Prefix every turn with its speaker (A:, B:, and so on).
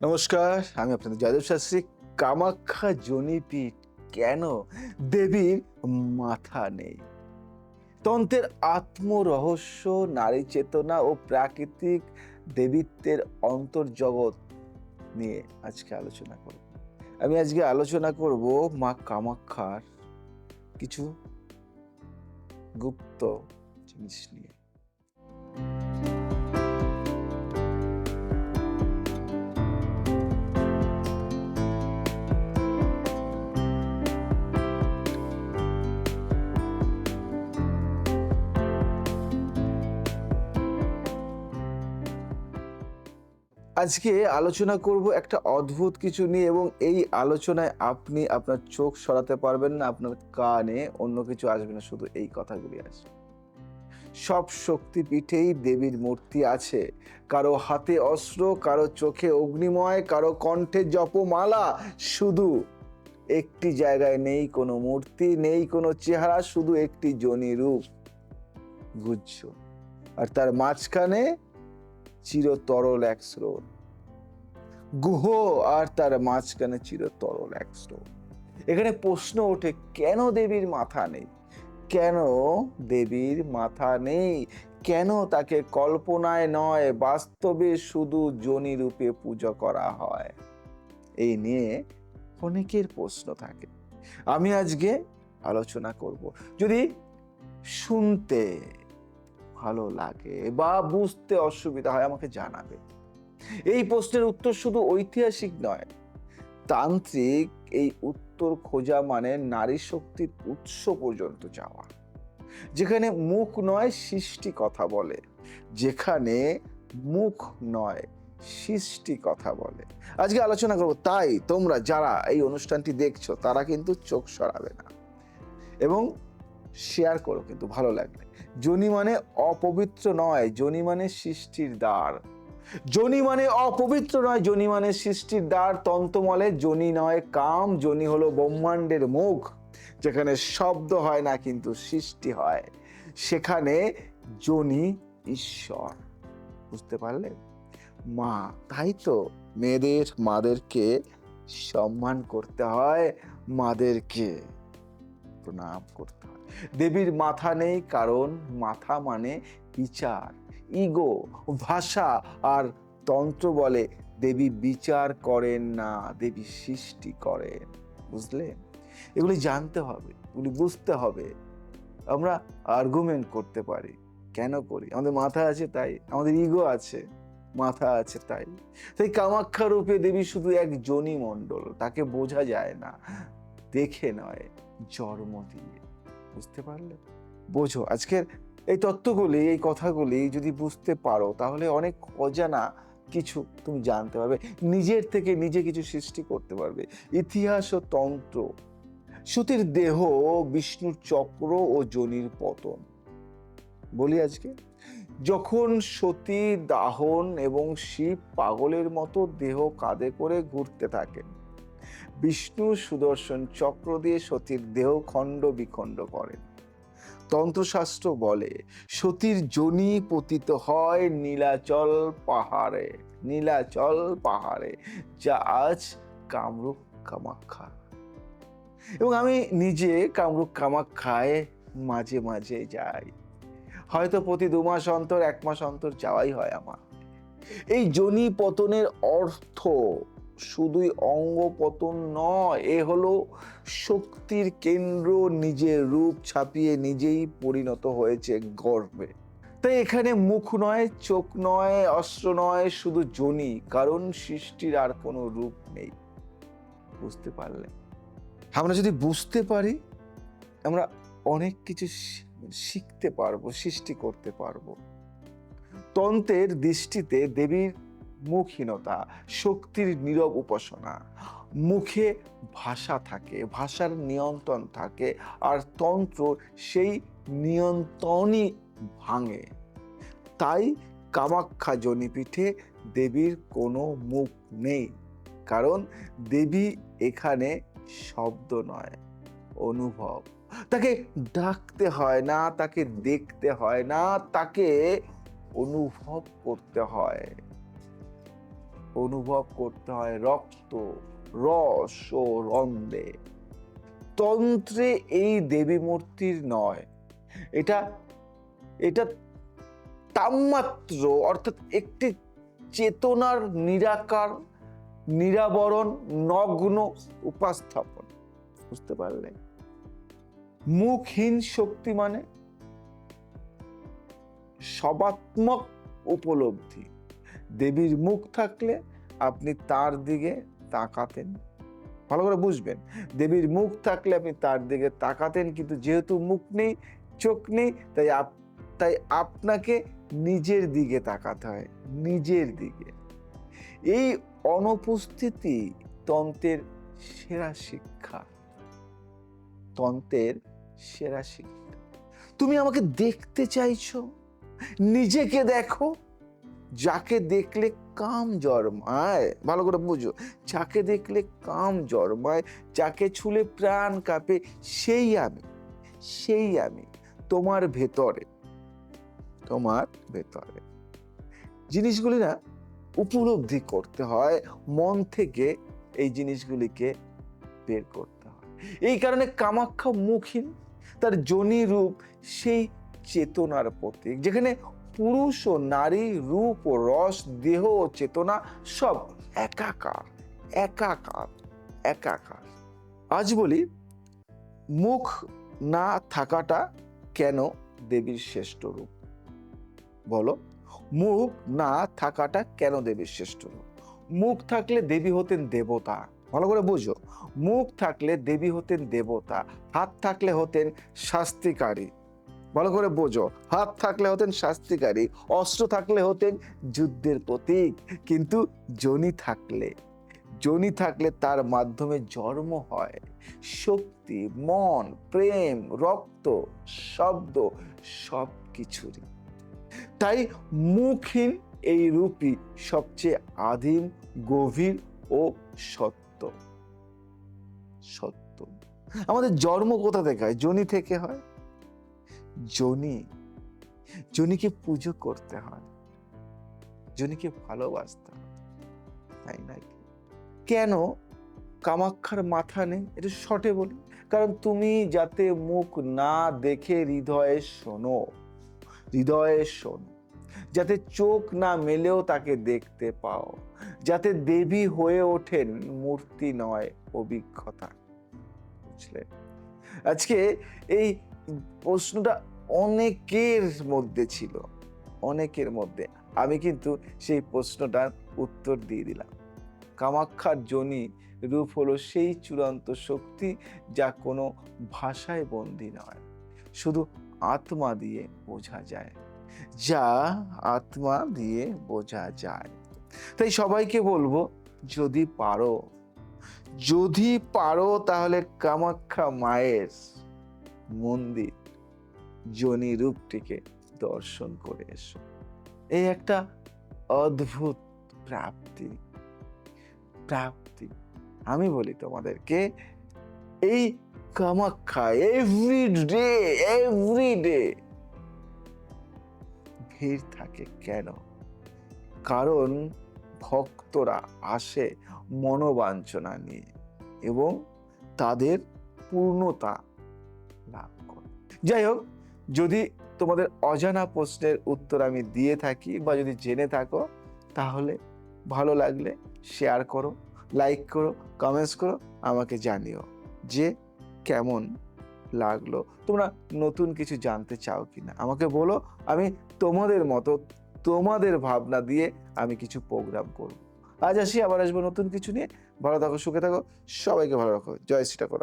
A: নমস্কার, আমি আপনাদের জয়দেব শাস্ত্রী। কামাখ্যা যোনিপীঠ কেন দেবীর মাথা নেই? তন্ত্রের আত্মরহস্য, নারী চেতনা ও প্রাকৃতিক দেবীত্বের অন্তর্জগৎ নিয়ে আজকে আলোচনা করব। আমি আজকে আলোচনা করব মা কামাখ্যার কিছু গুপ্ত জিনিস নিয়ে। আজকে আলোচনা করব একটা অদ্ভুত কিছু নিয়ে, এবং এই আলোচনায় আপনি আপনার চোখ সরাতে পারবেন না, আপনার কানে অন্য কিছু আসবে না, শুধু এই কথাগুলি আসবে। সব শক্তিপীঠেই দেবীর মূর্তি আছে। কারো হাতে অস্ত্র, কারো চোখে অগ্নিময়, কারো কণ্ঠে জপমালা। শুধু একটি জায়গায় নেই কোনো মূর্তি, নেই কোনো চেহারা, শুধু একটি যোনি রূপ, গুহ্য। আর তার মাঝখানে চিরতরল এক স্রোত। গুহ আর তার মাঝখানে চিরতরল এক স্রোত। এখানে প্রশ্ন ওঠে, কেন দেবীর মাথা নেই? কেন দেবীর মাথা নেই? কেন তাকে কল্পনায় নয়, বাস্তবে শুধু যোনি রূপে পূজা করা হয়? এই নিয়ে অনেকের প্রশ্ন থাকে। আমি আজকে আলোচনা করব। যদি শুনতে ভালো লাগে বা বুঝতে অসুবিধা হয়, আমাকে জানাবে। এই প্রশ্নের উত্তর শুধু ঐতিহাসিক নয়, তান্ত্রিক। এই উত্তর খোঁজা মানে নারী শক্তির উৎস পর্যন্ত যাওয়া, যেখানে মুখ নয় সৃষ্টি কথা বলে, যেখানে মুখ নয় সৃষ্টি কথা বলে। আজকে আলোচনা করব। তাই তোমরা যারা এই অনুষ্ঠানটি দেখছো, তারা কিন্তু চোখ সরাবে না এবং শেয়ার করো কিন্তু ভালো লাগলে। যোনি মানে অপবিত্র নয়, যোনি মানে সৃষ্টির দ্বার। যোনি মানে অপবিত্র নয়, যোনি মানে সৃষ্টির দ্বার। তন্ত্রমলে যোনি নয় কাম, যোনি হলো ব্রহ্মাণ্ডের মুখ। যেখানে শব্দ হয় না কিন্তু সৃষ্টি হয়, সেখানে যোনি ঈশ্বর। বুঝতে পারলে? মা, তাই তো মাদেরকে সম্মান করতে হয়, মাদেরকে প্রণাম করতে হয়। দেবীর মাথা নেই কারণ মাথা মানে বিচার, ইগো, ভাষা। আর তন্ত্র বলে দেবী বিচার করেন না, দেবী সৃষ্টি করেন। বুঝলে? এগুলি জানতে হবে, এগুলি বুঝতে হবে। আমরা আর্গুমেন্ট করতে পারি, কেন করি? আমাদের মাথা আছে তাই, আমাদের ইগো আছে, মাথা আছে তাই। তাই কামাখ্যা রূপে দেবী শুধু এক যোনি মণ্ডল, তাকে বোঝা যায় না, দেখে নয়, জন্ম দিয়ে। বুঝতে পারলে? বোঝো আজকের এই তত্ত্বগুলি, এই কথাগুলি যদি বুঝতে পারো, তাহলে অনেক অজানা কিছু তুমি জানতে পারবে, নিজের থেকে নিজে কিছু সৃষ্টি করতে পারবে। ইতিহাস ও তন্ত্র, সতীর দেহ, বিষ্ণুর চক্র ও যোনির পতন। বলি আজকে, যখন সতী দাহন এবং শিব পাগলের মতো দেহ কাঁধে করে ঘুরতে থাকেন, বিষ্ণু সুদর্শন চক্র দিয়ে সতীর দেহ খণ্ড বিখণ্ড করেন। তন্ত্রশাস্ত্র বলে সতীর যোনি পতিত হয় নীলাচল পাহাড়ে, নীলাচল পাহাড়ে, যা আজ কামরূপ কামাখ্যা। এবং আমি নিজে কামরূপ কামাখ্যায় মাঝে মাঝে যাই, হয়তো প্রতি 2 মাস অন্তর, 1 মাস অন্তর যাওয়াই হয় আমার। এই যোনি পতনের অর্থ শুধুই অঙ্গ পতন নয়, এ হলো শক্তির কেন্দ্র নিজের রূপ ছাপিয়ে নিজেই পরিণত হয়েছে গর্ভে। তাই এখানে মুখ নয়, চোখ নয়, অস্ত্র নয়, শুধু যোনি, কারণ সৃষ্টির আর কোনো রূপ নেই। বুঝতে পারলে? আমরা যদি বুঝতে পারি, আমরা অনেক কিছু শিখতে পারবো, সৃষ্টি করতে পারবো। তন্ত্রের দৃষ্টিতে দেবীর মুখহীনতা, শক্তির নীরব উপাসনা। মুখে ভাষা থাকে, ভাষার নিয়ন্ত্রণ থাকে, আর তন্ত্র সেই নিয়ন্ত্রণই ভাঙে। তাই কামাখ্যা যোনিপীঠে দেবীর কোনো মুখ নেই, কারণ দেবী এখানে শব্দ নয়, অনুভব। তাকে ডাকতে হয় না, তাকে দেখতে হয় না, তাকে অনুভব করতে হয়। অনুভব করতে হয় রক্ত, রস ও রন্ধে। তন্ত্রে এই দেবী মূর্তির নয়, এটা এটা তাপমাত্র, অর্থাৎ একটি চেতনার নিরাকার, নিরাবরণ, নগ্ন উপস্থাপন। বুঝতে পারলে? মুখহীন শক্তি মানে সবাত্মক উপলব্ধি। দেবীর মুখ থাকলে আপনি তার দিকে তাকাতেন, ভালো করে বুঝবেন। দেবীর মুখ থাকলে আপনি তার দিকে তাকাতেন, কিন্তু যেহেতু মুখ নেই, চোখ নেই, তাই আপনাকে নিজের দিকে তাকাতে হয়, নিজের দিকে। এই অনুপস্থিতি তন্ত্রের সেরা শিক্ষা, তন্ত্রের সেরা শিক্ষা। তুমি আমাকে দেখতে চাইছো, নিজেকে দেখো। যাকে দেখলে কাম জন্মায়, ভালো করে বুঝো, যাকে দেখলে কাম জন্মায়, যাকে ছুলে প্রাণ কাঁপে, সেই আমি, সেই আমি তোমার ভেতরে, তোমার ভেতরে। জিনিসগুলি না উপলব্ধি করতে হয়, মন থেকে এই জিনিসগুলিকে বের করতে হয়। এই কারণে কামাখ্যা মুখহীন, তার যোনি রূপ সেই চেতনার প্রতীক, যেখানে পুরুষ ও নারী, রূপ ও রস, দেহ ও চেতনা সব একাকার, একাকার, একাকার। আজ বলি, মুখ না থাকাটা কেন দেবীর শ্রেষ্ঠ রূপ? বলো, মুখ না থাকাটা কেন দেবীর শ্রেষ্ঠ রূপ? মুখ থাকলে দেবী হতেন দেবতা, ভালো করে বুঝো। মুখ থাকলে দেবী হতেন দেবতা, হাত থাকলে হতেন শাস্তিকারী, ভালো করে বোঝো। হাত থাকলে হতেন শাস্তিকারী, অস্ত্র থাকলে হতেন যুদ্ধের প্রতীক। কিন্তু যোনি থাকলে তার মাধ্যমে জন্ম হয় শক্তি, মন, প্রেম, রক্ত, শব্দ, সব কিছুরই। তাই মুখহীন এই রূপই সবচেয়ে আদিম, গভীর ও সত্য। সত্য। আমাদের জন্ম কোথা থেকে হয়? যোনি থেকে হয়। যোনিকে পুজো করতে হয়, যোনিকে ভালোবাসতে হয়, তাই নাকি? কেন কামাখ্যার মাথা নেই? এটা শর্টে বলি, কারণ তুমি যাতে মুখ না দেখে হৃদয়ে শোনো, যাতে চোখ না মেলেও তাকে দেখতে পাও, যাতে দেবী হয়ে ওঠেন মূর্তি নয়, অভিজ্ঞতা। বুঝলে? আজকে এই প্রশ্নটা অনেকের মধ্যে ছিল, অনেকের মধ্যে। আমি কিন্তু সেই প্রশ্নটার উত্তর দিয়ে দিলাম। কামাখ্যার যোনি রূপ হলো সেই চূড়ান্ত শক্তি যা কোনো ভাষায় বন্দী নয়, শুধু আত্মা দিয়ে বোঝা যায়, যা আত্মা দিয়ে বোঝা যায়। তাই সবাইকে বলবো, যদি পারো তাহলে কামাখ্যা মায়ের মন্দির যোনি রূপটিকে দর্শন করে এসো। এই একটা অদ্ভুত প্রাপ্তি। আমি বলি তোমাদেরকে, এই কামাখ্যা এভরিডে ভিড় থাকে কেন? কারণ ভক্তরা আসে মনোবাঞ্ছনা নিয়ে এবং তাদের পূর্ণতা লাভ করে। যাই হোক, যদি তোমাদের অজানা প্রশ্নের উত্তর আমি দিয়ে থাকি বা যদি জেনে থাকো, তাহলে ভালো লাগলে শেয়ার করো, লাইক করো, কমেন্টস করো, আমাকে জানিও যে কেমন লাগলো, তোমরা নতুন কিছু জানতে চাও কিনা আমাকে বলো। আমি তোমাদের মতো, তোমাদের ভাবনা দিয়ে আমি কিছু প্রোগ্রাম করব। আজ আসি, আবার আসবো নতুন কিছু নিয়ে। ভালো থাকো, সুখে থাকো, সবাইকে ভালো রাখো। জয় শ্রী ঠাকুর।